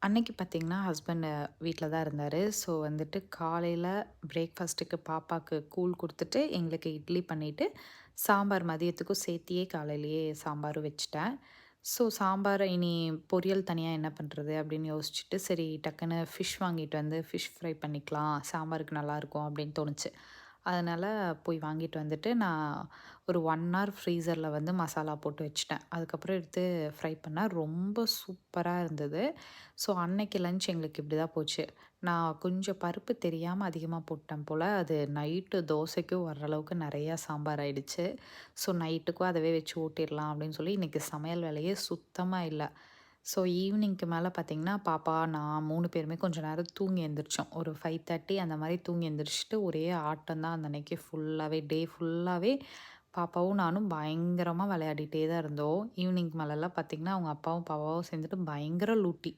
அன்னைக்கு பார்த்தீங்கன்னா, ஹஸ்பண்ட் வீட்ல தான் இருந்தாரு. ஸோ வந்துட்டு காலையில பிரேக்ஃபாஸ்ட்டுக்கு பாப்பாக்கு கூழ் குடுத்துட்டு, எங்களுக்கு இட்லி பண்ணிட்டு, சாம்பார் மதியத்துக்கும் சேர்த்தியே காலையிலேயே சாம்பாரும் வச்சுட்டேன். ஸோ சாம்பார இனி பொரியல் தனியா என்ன பண்றது? அப்படின்னு யோசிச்சுட்டு, சரி டக்குன்னு ஃபிஷ் வாங்கிட்டு வந்து ஃபிஷ் ஃப்ரை பண்ணிக்கலாம். சாம்பாருக்கு நல்லாயிருக்கும் அப்படின்னு தோணுச்சு. அதனால போய் வாங்கிட்டு வந்துட்டு, நான் ஒரு 1 ஹவர் ஃப்ரீசர்ல வந்து மசாலா போட்டு வச்சுட்டேன். அதுக்கப்புறம் எடுத்து ஃப்ரை பண்ணா ரொம்ப சூப்பரா இருந்தது. ஸோ அன்னைக்கு லஞ்ச் எங்களுக்கு இப்படி தான் போச்சு. நான் கொஞ்சம் பருப்பு தெரியாம அதிகமா போட்டேன் போல. அது நைட்டு தோசைக்கும் வர்ற அளவுக்கு நெறையா சாம்பார் ஆயிடுச்சு. ஸோ நைட்டுக்கும் அதவே வச்சு ஓட்டிறலாம் அப்படின்னு சொல்லி இன்னைக்கு சமையல் வேலையே சுத்தமா இல்ல. ஸோ ஈவினிங்க்கு மேல பார்த்தீங்கன்னா, பாப்பா, நான் 3 பேருமே கொஞ்ச நேரம் தூங்கி எந்திரிச்சோம். ஒரு 5:30 அந்த மாரி தூங்கி எந்திரிச்சுட்டு ஒரே ஆட்டம் தான் அந்த அன்னைக்கு ஃபுல்லாவே, டே ஃபுல்லாவே பாப்பாவும் நானும் பயங்கரமா விளையாடிட்டே தான் இருந்தோம். ஈவினிங் மேலலாம் பார்த்தீங்கன்னா, அவங்க அப்பாவும், பாப்பாவும் சேர்ந்துட்டு பயங்கர லூட்டி.